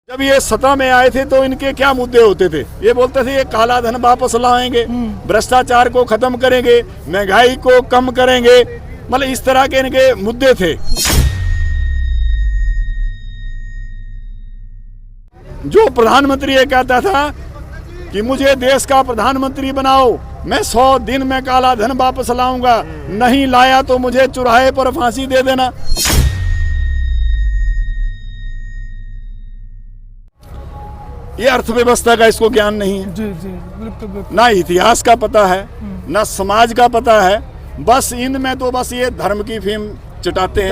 जब ये सत्ता में आए थे तो इनके क्या मुद्दे होते थे? ये बोलते थे ये काला धन वापस लाएंगे, भ्रष्टाचार को खत्म करेंगे, महंगाई को कम करेंगे, मतलब इस तरह के इनके मुद्दे थे। जो प्रधानमंत्री ये कहता था कि मुझे देश का प्रधानमंत्री बनाओ, मैं 100 दिन में काला धन वापस लाऊंगा, नहीं लाया तो मुझे चौराहे पर फांसी दे देना। ये अर्थव्यवस्था का इसको ज्ञान नहीं है। जी जी बिल्कुल। ना इतिहास का पता है, ना समाज का पता है, बस इनमें तो बस ये धर्म की फेम चटाते हैं।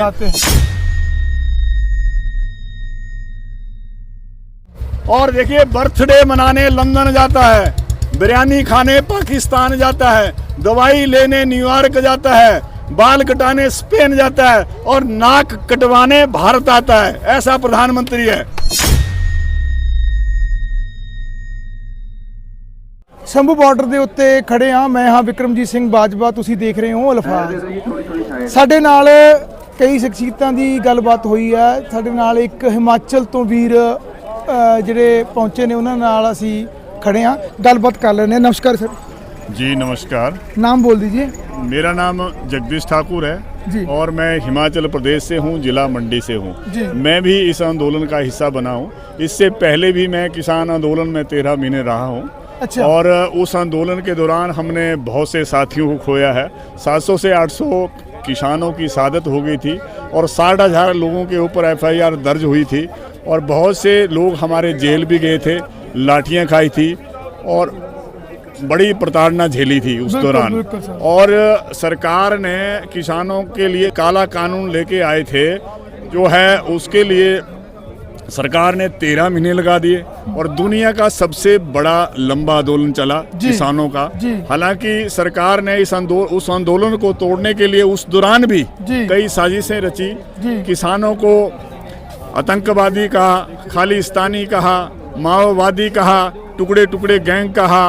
और देखिए बर्थडे मनाने लंदन जाता है, बिरयानी खाने पाकिस्तान जाता है, दवाई लेने न्यूयॉर्क जाता है, बाल कटाने स्पेन जाता है और नाक कटवाने भारत आता है। ऐसा प्रधानमंत्री है। शंभू बार्डर ਦੇ ਉੱਤੇ ਖੜੇ ਹਾਂ, ਮੈਂ ਹਾਂ ਵਿਕਰਮਜੀਤ ਸਿੰਘ ਬਾਜਵਾ, ਤੁਸੀਂ ਦੇਖ ਰਹੇ ਹੋ ਅਲਫਾਜ਼। ਸਾਡੇ ਨਾਲ ਕਈ ਸ਼ਖਸੀਅਤਾਂ ਦੀ ਗੱਲਬਾਤ ਹੋਈ ਹੈ। ਸਾਡੇ ਨਾਲ ਇੱਕ ਹਿਮਾਚਲ ਤੋਂ ਵੀਰ ਜਿਹੜੇ ਪਹੁੰਚੇ ਨੇ, ਉਹਨਾਂ ਨਾਲ ਅਸੀਂ खड़े हाँ, गलबात कर लेने। नमस्कार सर। जी नमस्कार। नाम बोल दीजिए। मेरा नाम जगदीश ठाकुर है जी। और मैं हिमाचल प्रदेश से हूँ, जिला मंडी से हूँ। मैं भी इस आंदोलन का हिस्सा बना हूँ। इससे पहले भी मैं किसान आंदोलन में 13 महीने रहा हूँ। अच्छा। और उस आंदोलन के दौरान हमने बहुत से साथियों को खोया है। 700 से 800 किसानों की शहादत हो गई थी और 60,000 लोगों के ऊपर FIR दर्ज हुई थी और बहुत से लोग हमारे जेल भी गए थे, लाठियां खाई थी और बड़ी प्रताड़ना झेली थी उस दौरान। और सरकार ने किसानों के लिए काला कानून लेके आए थे, जो है उसके लिए सरकार ने 13 महीने लगा दिए और दुनिया का सबसे बड़ा लंबा आंदोलन चला किसानों का। हालांकि सरकार ने उस आंदोलन को तोड़ने के लिए उस दौरान भी कई साजिशें रची। किसानों को आतंकवादी कहा, खालिस्तानी कहा, माओवादी कहा, टुकड़े टुकड़े गैंग कहा।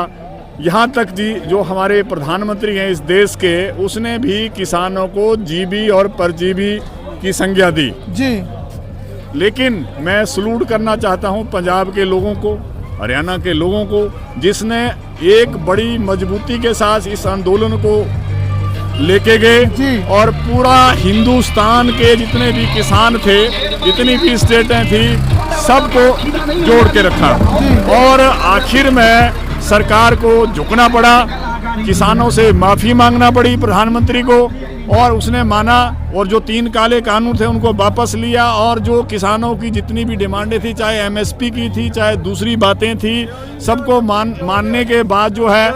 यहाँ तक जी जो हमारे प्रधानमंत्री हैं इस देश के, उसने भी किसानों को जीबी और परजीवी की संज्ञा दी जी। लेकिन मैं सलूट करना चाहता हूँ पंजाब के लोगों को, हरियाणा के लोगों को, जिसने एक बड़ी मजबूती के साथ इस आंदोलन को लेके गए और पूरा हिंदुस्तान के जितने भी किसान थे, जितनी भी स्टेटें थी, सबको जोड़ के रखा। और आखिर में सरकार को झुकना पड़ा, किसानों से माफ़ी मांगना पड़ी प्रधानमंत्री को, और उसने माना और जो 3 काले कानून थे उनको वापस लिया। और जो किसानों की जितनी भी डिमांडें थी, चाहे MSP की थी, चाहे दूसरी बातें थी, सबको मानने के बाद जो है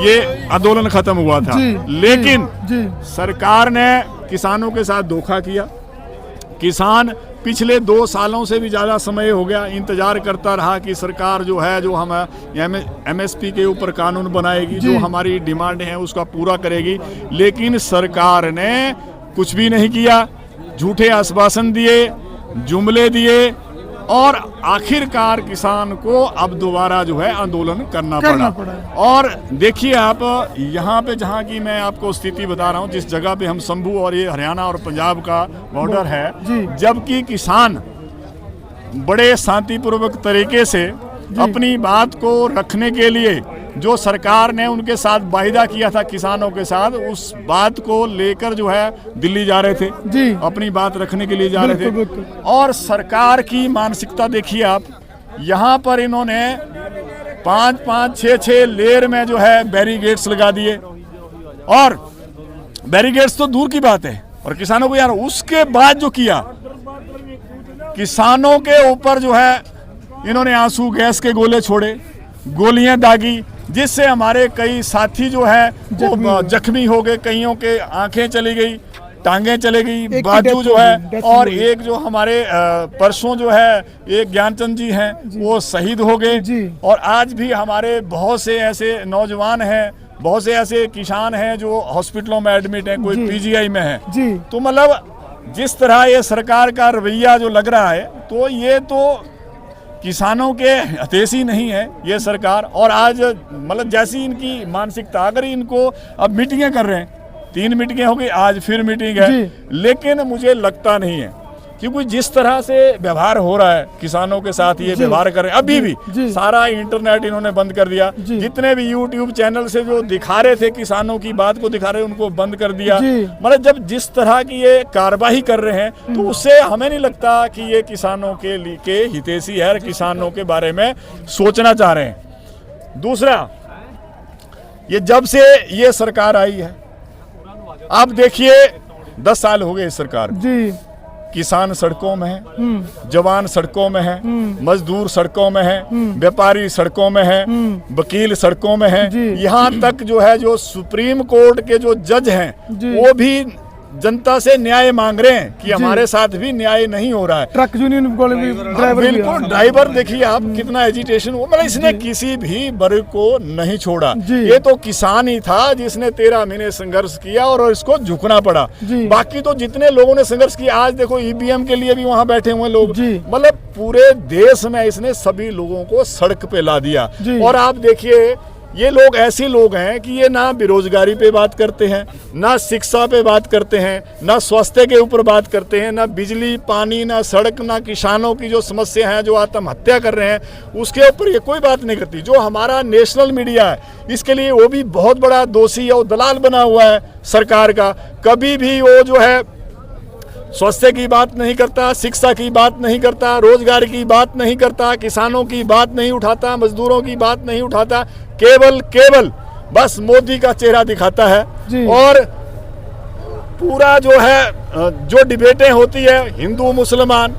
ये आंदोलन खत्म हुआ था। लेकिन सरकार ने किसानों के साथ धोखा किया। किसान पिछले 2 सालों से भी ज़्यादा समय हो गया इंतज़ार करता रहा कि सरकार जो है जो हम MSP के ऊपर कानून बनाएगी, जो हमारी डिमांड है उसका पूरा करेगी। लेकिन सरकार ने कुछ भी नहीं किया, झूठे आश्वासन दिए, जुमले दिए और आखिरकार किसान को अब दोबारा जो है आंदोलन करना पड़ा। और देखिए आप यहाँ पे, जहाँ की मैं आपको स्थिति बता रहा हूँ, जिस जगह पे हम शंभू और ये हरियाणा और पंजाब का बॉर्डर है, जबकि किसान बड़े शांतिपूर्वक तरीके से अपनी बात को रखने के लिए जो सरकार ने उनके साथ वायदा किया था किसानों के साथ, उस बात को लेकर जो है दिल्ली जा रहे थे जी, अपनी बात रखने के लिए जा रहे थे। और सरकार की मानसिकता देखिए आप, यहाँ पर इन्होंने 5-5, 6-6 लेयर में जो है बैरिकेड्स लगा दिए। और बैरिकेड्स तो दूर की बात है, और किसानों को यार उसके बाद जो किया, किसानों के ऊपर जो है इन्होंने आंसू गैस के गोले छोड़े, गोलियां दागी, जिससे हमारे कई साथी जो है वो जख्मी हो गए, कईयों के आंखें चली गई, टांगें चली गई, बाजू जो है। और एक जो हमारे परसों जो है एक ज्ञानचंद जी हैं, वो शहीद हो गए। और आज भी हमारे बहुत से ऐसे नौजवान हैं, बहुत से ऐसे किसान हैं जो हॉस्पिटलों में एडमिट हैं, कोई PGI में है। तो मतलब जिस तरह ये सरकार का रवैया जो लग रहा है, तो ये तो किसानों के हितैषी नहीं है ये सरकार। और आज मतलब जैसी इनकी मानसिकता, अगर इनको अब मीटिंगें कर रहे हैं, 3 मीटिंगें हो गई, आज फिर मीटिंग है, लेकिन मुझे लगता नहीं है क्योंकि जिस तरह से व्यवहार हो रहा है किसानों के साथ, ये व्यवहार कर रहे हैं अभी भी, सारा इंटरनेट इन्होंने बंद कर दिया। जितने भी यूट्यूब चैनल से जो दिखा रहे थे किसानों की बात को दिखा रहे, उनको बंद कर दिया। मतलब जब जिस तरह की ये कार्रवाई कर रहे हैं तो उससे हमें नहीं लगता कि ये किसानों के लिए हितैषी है, किसानों के बारे में सोचना चाह रहे हैं। दूसरा, ये जब से ये सरकार आई है, आप देखिए 10 साल हो गए इस सरकार जी। किसान सड़कों में है, जवान सड़कों में है, मजदूर सड़कों में है, व्यापारी सड़कों में है, वकील सड़कों में है, यहाँ तक जो है जो सुप्रीम कोर्ट के जो जज हैं वो भी जनता से न्याय मांग रहे हैं कि हमारे साथ भी न्याय नहीं हो रहा है। ट्रक यूनियन ड्राइवर, बिल्कुल ड्राइवर देखिए आप कितना एजिटेशन हुआ, मतलब इसने किसी भी वर्ग को नहीं छोड़ा। ये तो किसान ही था जिसने 13 महीने संघर्ष किया और इसको झुकना पड़ा। बाकी तो जितने लोगों ने संघर्ष किया, आज देखो ईवीएम के लिए भी वहां बैठे हुए लोग, मतलब पूरे देश में इसने सभी लोगों को सड़क पे ला दिया। और आप देखिए ये लोग ऐसे लोग हैं कि ये ना बेरोजगारी पे बात करते हैं, ना शिक्षा पे बात करते हैं, ना स्वास्थ्य के ऊपर बात करते हैं, ना बिजली पानी, ना सड़क, ना किसानों की जो समस्या है, जो आत्महत्या कर रहे हैं उसके ऊपर ये कोई बात नहीं करती। जो हमारा नेशनल मीडिया है इसके लिए वो भी बहुत बड़ा दोषी और दलाल बना हुआ है सरकार का। कभी भी वो जो है स्वास्थ्य की बात नहीं करता, शिक्षा की बात नहीं करता, रोजगार की बात नहीं करता, किसानों की बात नहीं उठाता, मजदूरों की बात नहीं उठाता, केवल बस मोदी का चेहरा दिखाता है। और पूरा जो है जो डिबेटें होती है हिंदू मुसलमान,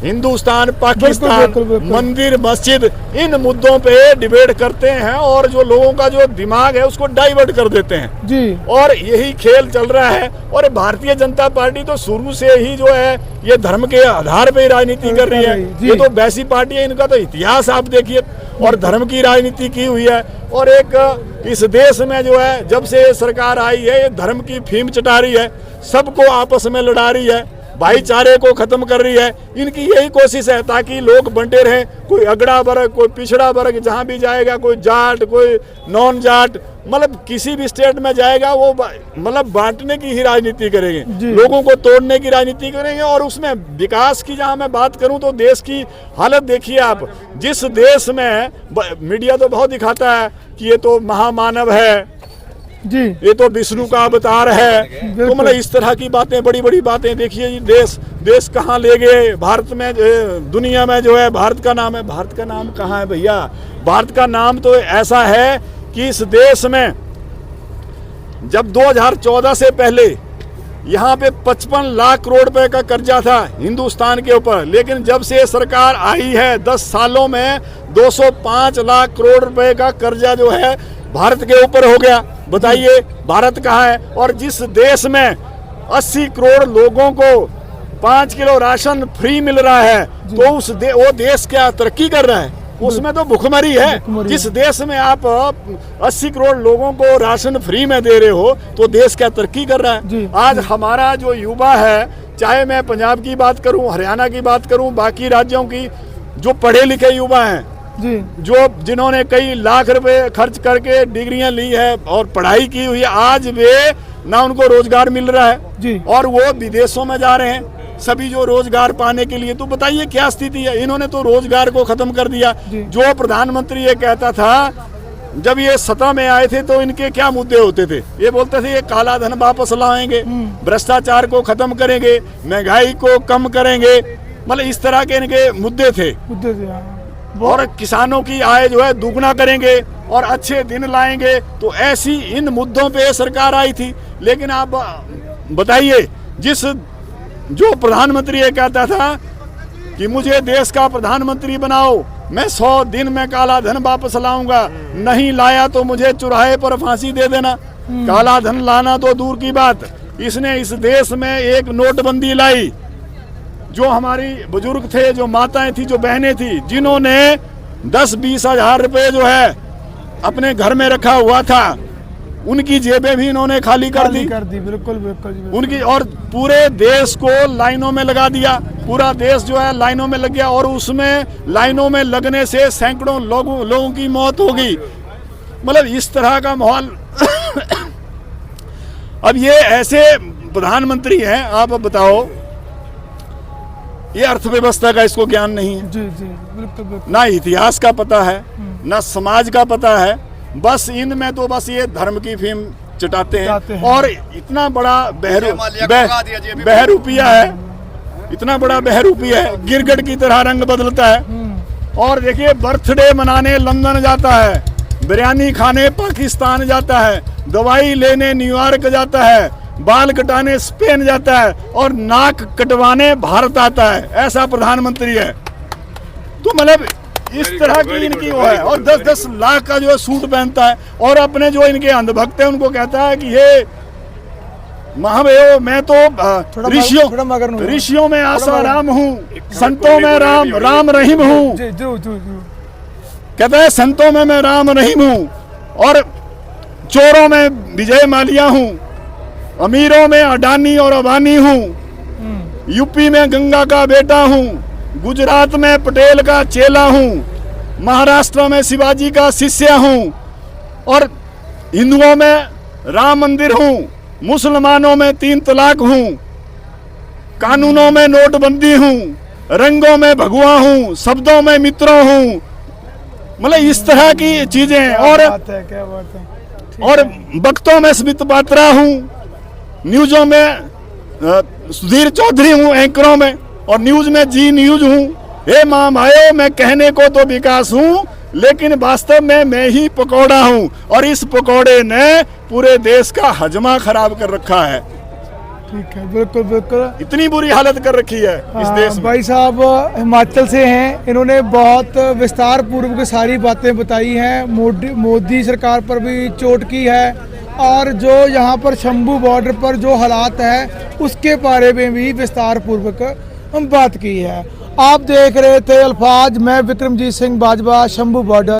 हिंदुस्तान पाकिस्तान, मंदिर मस्जिद, इन मुद्दों पे डिबेट करते हैं और जो लोगों का जो दिमाग है उसको डाइवर्ट कर देते हैं और यही खेल चल रहा है। और भारतीय जनता पार्टी तो शुरू से ही जो है ये धर्म के आधार पे राजनीति कर रही है। ये तो वैसी पार्टी है, इनका तो इतिहास आप देखिए, और धर्म की राजनीति की हुई है। और एक इस देश में जो है जब से सरकार आई है ये धर्म की फीम चटा रही है, सबको आपस में लड़ा रही है, भाईचारे को खत्म कर रही है। इनकी यही कोशिश है ताकि लोग बंटे रहें, कोई अगड़ा वर्ग, कोई पिछड़ा वर्ग, जहां भी जाएगा कोई जाट, कोई नॉन जाट, मतलब किसी भी स्टेट में जाएगा वो मतलब बांटने की ही राजनीति करेंगे, लोगों को तोड़ने की राजनीति करेंगे। और उसमें विकास की जहां मैं बात करूं तो देश की हालत देखिए आप। जिस देश में मीडिया तो बहुत दिखाता है कि ये तो महामानव है जी, ये तो विष्णु का अवतार है, तो मतलब इस तरह की बातें, बड़ी बड़ी बातें देखिए देश कहाँ ले गए। भारत में दुनिया में जो है भारत का नाम है, भारत का नाम कहाँ है भैया? भारत का नाम तो ऐसा है कि इस देश में जब 2014 से पहले यहाँ पे 55 लाख करोड़ रुपए का कर्जा था हिंदुस्तान के ऊपर, लेकिन जब से सरकार आई है 10 सालों में 205 लाख करोड़ रुपए का कर्जा जो है भारत के ऊपर हो गया। बताइए भारत कहाँ है? और जिस देश में 80 करोड़ लोगों को 5 किलो राशन फ्री मिल रहा है तो वो देश क्या तरक्की कर रहा है? उसमें तो भुखमरी है। जिस देश में आप 80 करोड़ लोगों को राशन फ्री में दे रहे हो तो देश क्या तरक्की कर रहा है? आज हमारा जो युवा है, चाहे मैं पंजाब की बात करूं, हरियाणा की बात करूं, बाकी राज्यों की, जो पढ़े लिखे युवा हैं जो जिन्होंने कई लाख रुपए खर्च करके डिग्रियां ली है और पढ़ाई की हुई है, आज वे ना उनको रोजगार मिल रहा है और वो विदेशों में जा रहे हैं सभी जो रोजगार पाने के लिए। तो बताइए क्या स्थिति है? इन्होंने तो रोजगार को खत्म कर दिया। जो प्रधानमंत्री ये कहता था जब ये सत्ता में आए थे तो इनके क्या मुद्दे होते थे? ये बोलते थे ये काला धन वापस लाएंगे, भ्रष्टाचार को खत्म करेंगे, महंगाई को कम करेंगे, मतलब इस तरह के इनके मुद्दे थे। और किसानों की आय जो है दुगना करेंगे और अच्छे दिन लाएंगे। तो ऐसी इन मुद्दों पे सरकार आई थी। लेकिन आप बताइए, जो प्रधानमंत्री ये कहता था कि मुझे देश का प्रधानमंत्री बनाओ, मैं 100 दिन में काला धन वापस लाऊंगा, नहीं लाया तो मुझे चौराहे पर फांसी दे देना। काला धन लाना तो दूर की बात, इसने इस देश में एक नोटबंदी लाई। जो हमारी बुजुर्ग थे, जो माताएं थी, जो बहनें थी, जिन्होंने 10-20 हजार रुपए जो है अपने घर में रखा हुआ था, उनकी जेबें भी इन्होंने खाली कर दी। बिल्कुल उनकी, और पूरे देश को लाइनों में लगा दिया। पूरा देश जो है लाइनों में लग गया और उसमें लाइनों में लगने से सैकड़ों लोगों की मौत हो गई। मतलब इस तरह का माहौल अब ये ऐसे प्रधानमंत्री हैं, आप बताओ ये अर्थव्यवस्था का इसको ज्ञान नहीं है, जी जी बिल्कुल बिल्कुल। ना इतिहास का पता है, ना समाज का पता है। बस इनमें तो बस ये धर्म की फीम चटाते हैं। और इतना बड़ा बहरूपिया है, इतना बड़ा बहरूपिया है, गिरगट की तरह रंग बदलता है। और देखिए बर्थडे मनाने लंदन जाता है, बिरयानी खाने पाकिस्तान जाता है, दवाई लेने न्यूयॉर्क जाता है, बाल कटाने स्पेन जाता है और नाक कटवाने भारत आता है। ऐसा प्रधानमंत्री है। तो मतलब इस तरह की इनकी वो है। और 10-10 लाख का जो है सूट पहनता है और अपने जो इनके अंधभक्त है उनको कहता है कि ये महाभयो मैं तो ऋषियों में आसा राम हूँ, संतों में राम रहीम हूँ। कहता है संतों में मैं राम रहीम हूँ और चोरों में विजय माल्या हूँ, अमीरों में अडानी और अबानी हूँ, यूपी में गंगा का बेटा हूँ, गुजरात में पटेल का चेला हूँ, महाराष्ट्र में शिवाजी का शिष्य हूँ और हिंदुओं में राम मंदिर हूँ, मुसलमानों में 3 तलाक हूँ, कानूनों में नोटबंदी हूँ, रंगों में भगवा हूँ, शब्दों में मित्रों हूँ। मतलब इस तरह की चीजें। और क्या बात है। और वक्तों में स्मित पात्रा हूँ, न्यूज़ों में सुधीर चौधरी हूँ, एंकरों में, और न्यूज में जी न्यूज हूँ। हे माँ भाइयों मैं कहने को तो विकास हूँ लेकिन वास्तव में मैं ही पकौड़ा हूँ और इस पकौड़े ने पूरे देश का हजमा खराब कर रखा है। ठीक है बिल्कुल बिल्कुल। इतनी बुरी हालत कर रखी है इस देश में। भाई साहब हिमाचल से हैं, इन्होंने बहुत विस्तार पूर्वक सारी बातें बताई हैं। मोदी सरकार पर भी चोट की है और जो यहाँ पर शंभू बॉर्डर पर जो हालात है उसके बारे में भी विस्तार पूर्वक हम बात की है। आप देख रहे थे अल्फाज, मैं विक्रमजीत सिंह बाजवा, शंभू बॉर्डर।